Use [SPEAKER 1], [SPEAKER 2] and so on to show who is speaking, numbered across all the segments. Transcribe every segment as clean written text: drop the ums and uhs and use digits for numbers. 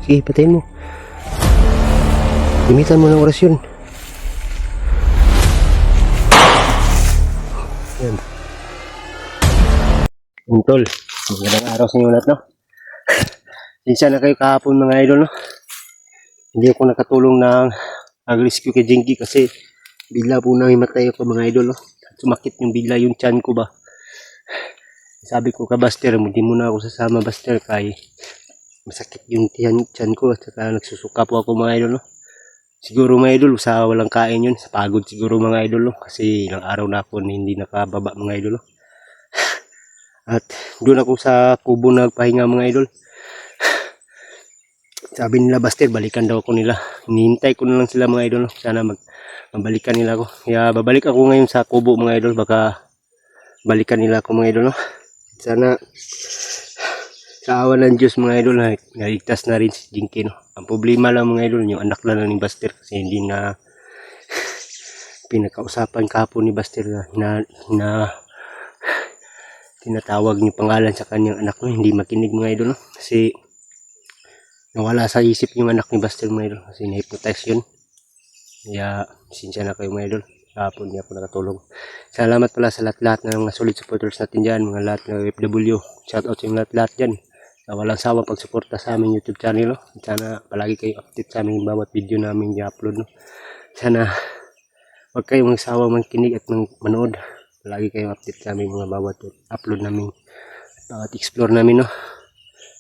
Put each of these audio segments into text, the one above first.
[SPEAKER 1] Sige, patayin mo. Limitan mo ng oras yun. Yan. Tol, magandang araw sa inyo lahat, no? Sinsya na kayo kahapon mga idol, no? Hindi ako nakatulong ng rescue kay Jinky kasi bigla po nahimatay ako mga idol, no? Sumakit yung bigla yung tiyan ko ba. Sabi ko ka Buster, hindi mo na ako sasama Buster kay masakit yung tiyan ko at saka nagsusuka po ako mga idol, no? Siguro mga idol sa walang kain yun, sa pagod siguro mga idol, no? Kasi ilang araw na ako hindi nakababa mga idol, no? At doon ako sa kubo nagpahinga mga idol. Sabi nila Buster, balikan daw ako nila. Hinihintay ko na lang sila mga idol, no? Sana mabalikan nila ako. Kaya babalik ako ngayon sa kubo mga idol, baka balikan nila ako mga idol, no? Sana sa awa ng Diyos mga idol, naligtas na rin si Jinky, no? Ang problema lang mga idol, yung anak lang ni Buster kasi hindi na pinakausapan kahapon ni Buster na tinatawag niyo pangalan sa kanyang anak, no? Hindi makinig mga idol, no? Kasi nawala sa isip yung anak ni Buster mga idol kasi na-hypnotize yun. Kaya sinsya na kayo mga idol, kahapon hindi ako nakatulog. Salamat pala sa lahat-lahat ng solid supporters natin dyan, mga lahat ng OFW. Shoutout sa lahat-lahat dyan na walang sawang pagsuporta sa aming YouTube channel, no? Sana palagi kayo update sa aming bawat video namin i-upload, no? Sana huwag kayong magsawang makinig at manood. Palagi kayong update sa aming mga bawat upload namin, bawat explore namin, no?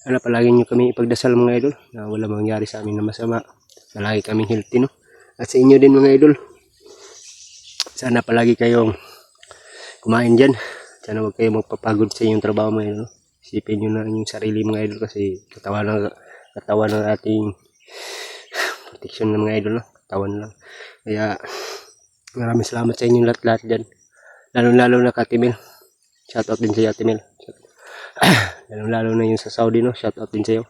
[SPEAKER 1] Sana palagi nyo kami ipagdasal mga idol na wala mangyari sa amin na masama. Palagi kaming healthy, no? At sa inyo din mga idol, sana palagi kayong kumain dyan. Sana huwag kayong magpapagod sa inyong trabaho mga idol. Isipin nyo na yung sarili mga idol kasi katawan ng ating protection ng mga idol, no? Katawan lang. Kaya maraming salamat sa inyong lahat-lahat dyan. Lalo na ka Timel. Shoutout din sa iyo Timel. Lalo na yung sa Saudi, no? Shoutout din sa iyo.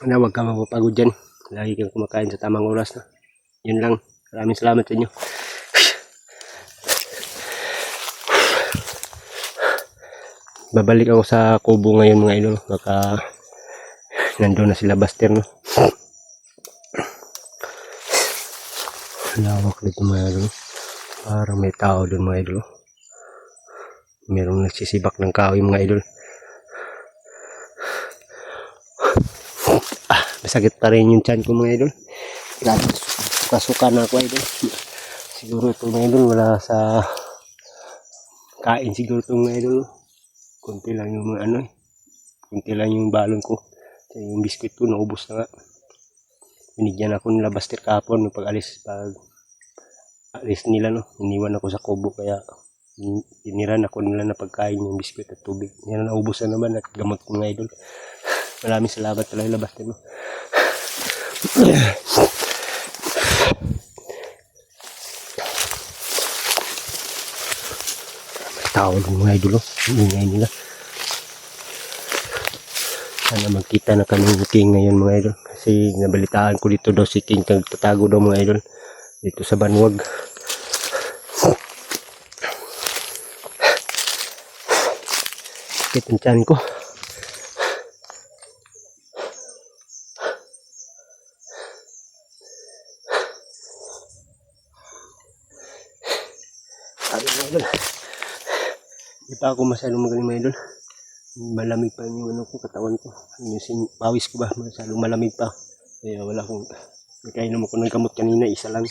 [SPEAKER 1] Na huwag ka mapapagod dyan. Lagi kang kumakain sa tamang oras, no? Yun lang. Maraming salamat sa inyo. Babalik ako sa kubo ngayon mga idol. Baka nandun na sila Buster, no? Lawak dito mga idol. Parang may tao doon mga idol. Merong nagsisibak ng kahoy mga idol. Masakit pa rin yung tiyan ko mga idol. Suka-suka na ako idol. Siguro ito mga idol wala sa kain siguro ito mga idol. Kunti lang yung mga kunti lang yung balon ko. Yung biskuit ko naubos na nga. Binigyan ako nila Buster kahapon pag alis nila, no? Iniwan ako sa kubo kaya iniran ako nila na pagkain yung biskuit at tubig. Yan na naubos na naman at gamot ko mga idol. Maraming salamat talaga Buster, no? Tawag mga idol, no? Ingay nila. Sana magkita na kami ng King ngayon mga idol. Kasi nabalitaan ko dito daw si King nagtatago daw mga idol. Dito sa Banwag. Sakit ang tiyan ko. Sabi mga idol. Hindi pa ako masyadong magaling mga idol. Malamig pa yung katawan ko. Yung pawis ko ba, masyadong malamig pa. Kaya wala akong, nakainom ako ng gamot kanina, isa lang.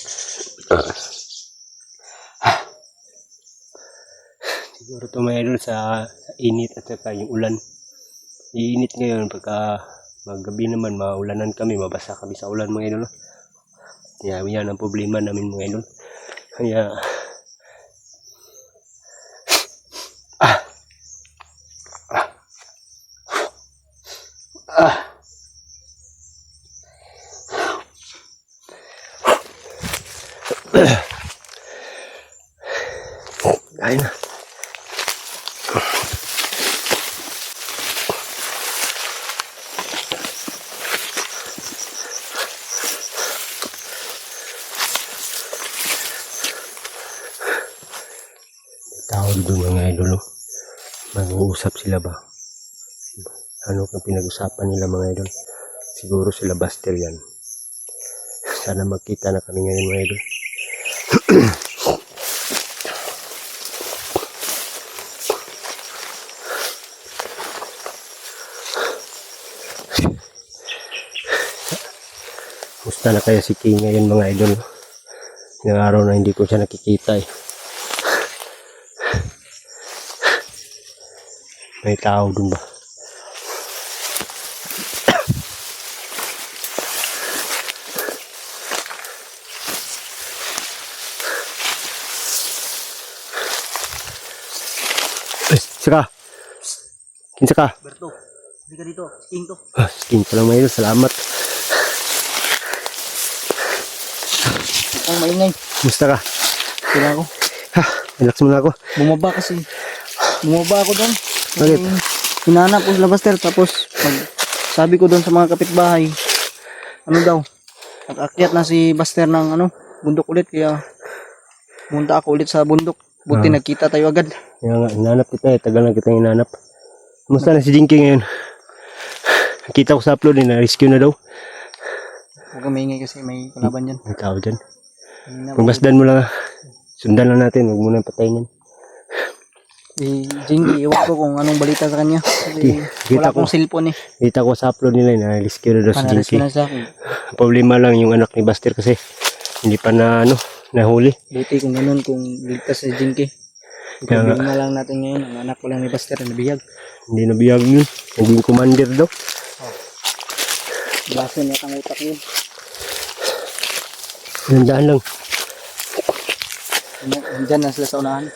[SPEAKER 1] Siguro ito mga idol sa init at saka yung ulan. Iinit ngayon pagka maggabi naman, maulanan kami, mabasa kami sa ulan mga idol. Kaya yan ang problema namin mga idol. Kaya ayun na. Tao doon mga idol, mag-uusap sila ba? Ano ang pinag-usapan nila mga idol? Siguro sila Buster yan. Sana magkita na kami ngayon mga idol. Musta na kaya si King ngayon mga idol? Yung araw na hindi ko siya nakikita eh. May tao dun ba? Saka. Kinsa ka?
[SPEAKER 2] Berto, hindi ka dito. King to.
[SPEAKER 1] King pa lang mga idol. Salamat.
[SPEAKER 2] Ang maingay.
[SPEAKER 1] Musta ka?
[SPEAKER 2] Kaya ako.
[SPEAKER 1] Relax muna ako.
[SPEAKER 2] Bumaba kasi. Bumaba ako doon.
[SPEAKER 1] Bakit?
[SPEAKER 2] Hinanap ko sila Buster. Tapos sabi ko doon sa mga kapitbahay, ano daw, nag-akyat na si Buster ng bundok ulit. Kaya punta ako ulit sa bundok. Buti nagkita tayo agad.
[SPEAKER 1] Kaya nga, hinanap kita eh. Tagal na kitang hinanap. Musta na si Jinky ngayon? Nakita ko sa upload eh. Na-rescue na daw.
[SPEAKER 2] Huwag kang maingay kasi may kalaban yan.
[SPEAKER 1] May tao dyan. Pagmasdan mo lang ah. Sundan lang natin. Huwag mo na patayin yan.
[SPEAKER 2] Si Jinky, iwan ko kung anong balita sa kanya. Kasi
[SPEAKER 1] Kita
[SPEAKER 2] wala akong cellphone eh.
[SPEAKER 1] Kita ko sa upload nila eh. Na-rescue na daw si Jinky.
[SPEAKER 2] Panaras na sa akin.
[SPEAKER 1] Problema lang yung anak ni Buster kasi hindi pa na nahuli.
[SPEAKER 2] Buti kung ganun, kung ligtas si Jinky.
[SPEAKER 1] Kaya nga.
[SPEAKER 2] Problema lang natin ngayon. Ang anak ko lang ni Buster na nabiyag.
[SPEAKER 1] Hindi nabiyag yun. Naging commander daw.
[SPEAKER 2] Baso niya kang utak yun.
[SPEAKER 1] Nandaan lang.
[SPEAKER 2] Diyan na sila sa unahan.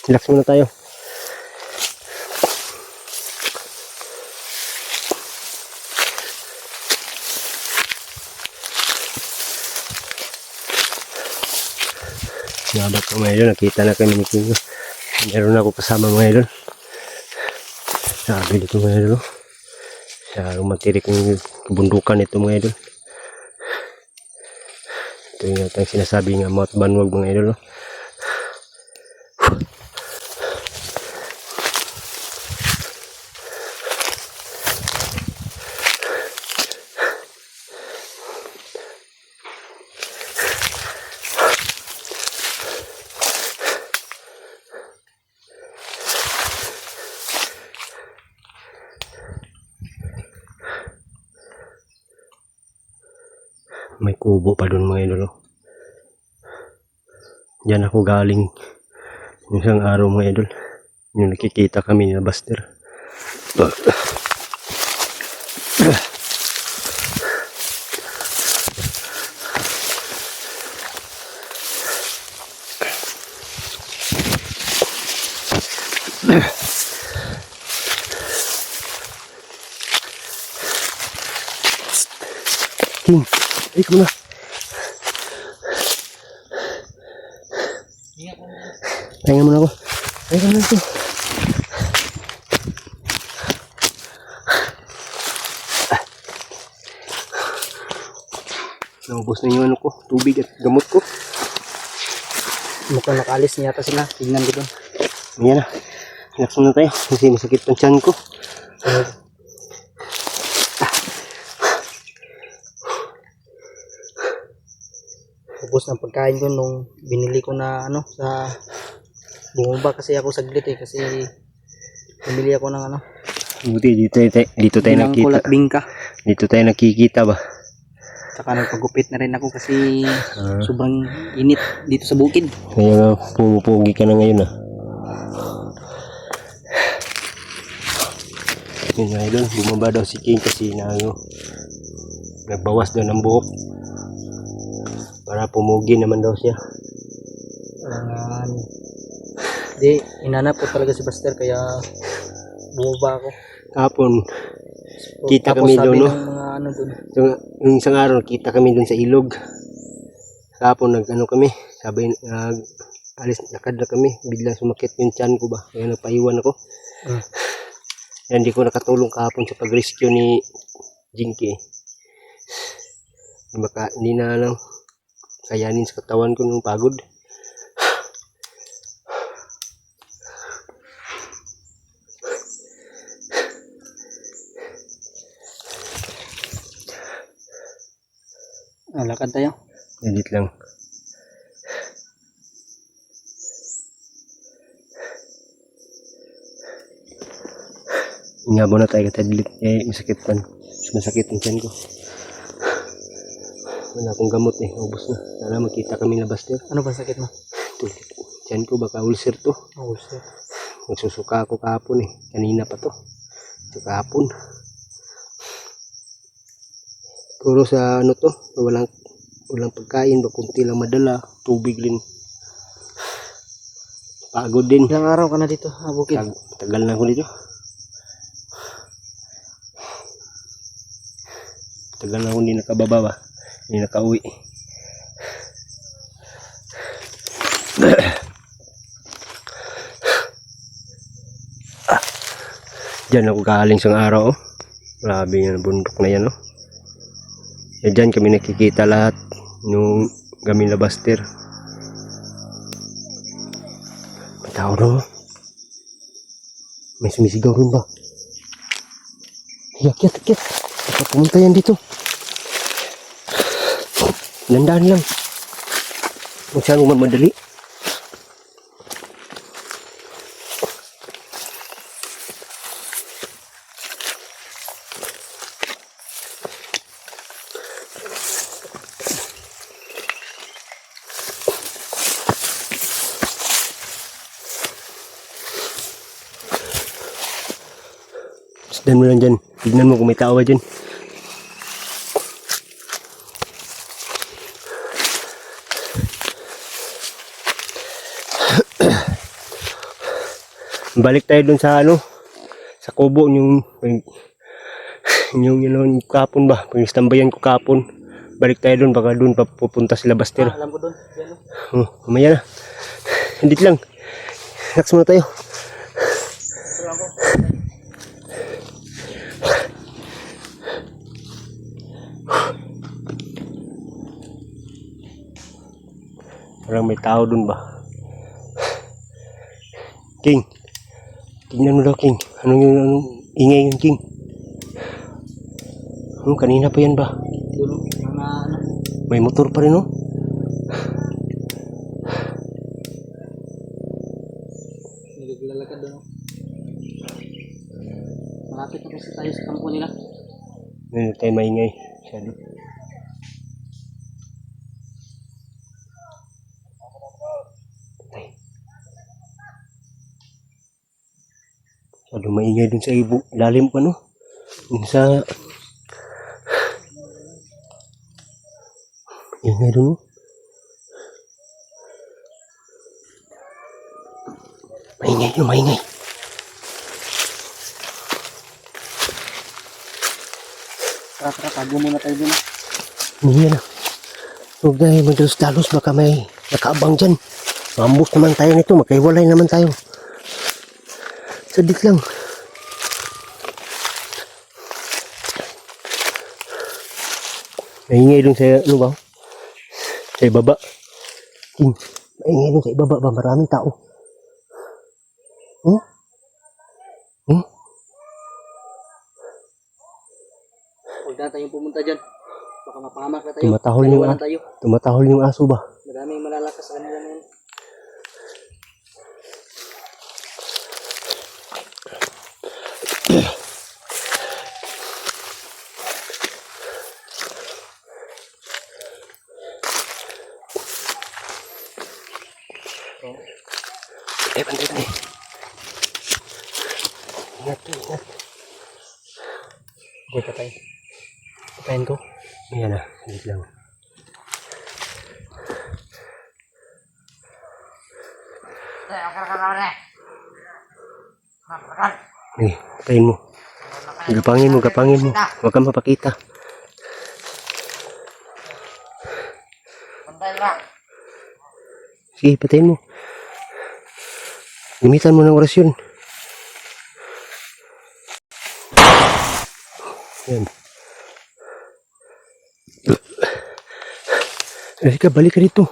[SPEAKER 1] Relax muna tayo. Salamat mga idol. Nakita na kami ni King. Meron ako kasama mga idol. Sabi dito mga idol. Sa rumatirik ng kabundukan ito mga idol. Ito yung atang sinasabi nga Mount Banwag mga idol. May kubo pa doon mga idol. Diyan ako galing yung isang araw mga idol. Yung nakikita kami ni Buster. King, ay ko na. Pahinga muna ako. Pahinga muna ako. Naubos na yung tubig at gamot ko.
[SPEAKER 2] Mukhang nakalis niya yata sila. Tignan ko doon.
[SPEAKER 1] Ayan na. Relax muna tayo. Kasi masakit ang tiyan ko.
[SPEAKER 2] Ubos ng pagkain ko nung binili ko na sa bumaba kasi ako saglit eh. Kasi bumili ako ng
[SPEAKER 1] Buti dito tayo nakita.
[SPEAKER 2] kulat bingka.
[SPEAKER 1] Dito tayo nakikita ba?
[SPEAKER 2] Saka nagpagupit na rin ako kasi sobrang init dito sa bukid.
[SPEAKER 1] Kaya nga pumupugi ka na ngayon ah. Yun nga idol, bumaba daw si King kasi nagbawas daw ng buhok. Para pumugi naman daw siya.
[SPEAKER 2] Di, inanap ko talaga si Buster kaya bumaba ako.
[SPEAKER 1] Kapon,
[SPEAKER 2] So,
[SPEAKER 1] kita
[SPEAKER 2] tapos
[SPEAKER 1] kami
[SPEAKER 2] sabi
[SPEAKER 1] doon, no?
[SPEAKER 2] ng mga doon.
[SPEAKER 1] Yung isang araw, kita kami doon sa ilog. Kapon, kami. Sabi, lakad na kami. Biglang sumakit yung tiyan ko ba. Kaya nagpaiwan ako. Kaya hindi ko nakatulong kahapon sa pag-rescue ni Jinky. Hindi na lang kayanin sa katawan ko ng pagod.
[SPEAKER 2] Lakad tayo.
[SPEAKER 1] Edit lang. Nga muna tayo katadlit. Masakit man. Masakit ang tiyan ko. Wala akong gamot ubos na. Sana makita kami na Buster.
[SPEAKER 2] Ano ba sakit mo?
[SPEAKER 1] Tiyan ko baka ulcer to.
[SPEAKER 2] Ulcer.
[SPEAKER 1] Magsusuka ako kahapon Kanina pa to. So kahapon. Siguro sa to. Walang pagkain. Kunti lang madala. Tubig din. Pagod din.
[SPEAKER 2] Ilang araw ka na dito, bukid?
[SPEAKER 1] Tagal na ako dito. Tagal na ako hindi nakababa ba. Hindi nakauwi. Diyan ako galing sa araw. Grabe yan, bundok na yan. Diyan kami nakikita lahat. Yung gaming na Buster. May tao na. May sumisigaw rin ba? Akyat. Baka pumunta yan dito. Nandaan lang. Huwag saan madali. Tignan mo lang dyan. Tignan mo kung may tao ba dyan. Balik tayo dun sa sa kubo yung kapon ba. Pag istambayan ko kapon. Balik tayo dun. Baka dun pupunta sila Buster.
[SPEAKER 2] Alam ko dun.
[SPEAKER 1] Mamaya na. Hindi lang. Relax muna tayo. Parang may tao dun ba? King. Tingnan mo daw, King. Anong ingay yung King? Kanina pa yan ba? May motor pa rin
[SPEAKER 2] Naglalakad doon. Malapit na kasi tayo sa kampo nila.
[SPEAKER 1] Hindi tayo maingay. Masyado. Masyado maingay dun sa lalim pa dun sa ingay dun maingay.
[SPEAKER 2] Tara, tago muna tayo dun.
[SPEAKER 1] Hindi na. Huwag na magdalos-dalos, baka may nakaabang dyan. Mambus naman tayo nito, magkaiwalay naman tayo. Sadik lang. Maingay dun sa ba? Sa ibaba. King, maingay dun sa ibaba ba? Maraming tao.
[SPEAKER 2] Huwag na tayong pumunta dyan. Baka mapahamak na tayo.
[SPEAKER 1] Tumatahol yung aso ba?
[SPEAKER 2] Maraming malalakas sa kanila ngayon.
[SPEAKER 1] Bantay. Ingat.
[SPEAKER 2] Huwag ka tayo. Patayin ko.
[SPEAKER 1] Ayan na, hindi lang. Patayin mo. Gapangin mo. Huwag kang mapakita. Sige, patayin mo. Gamitan mo ng orasyon. Yan. Balik ka dito.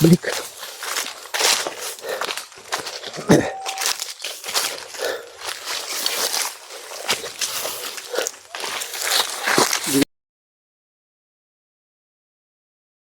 [SPEAKER 1] Balik.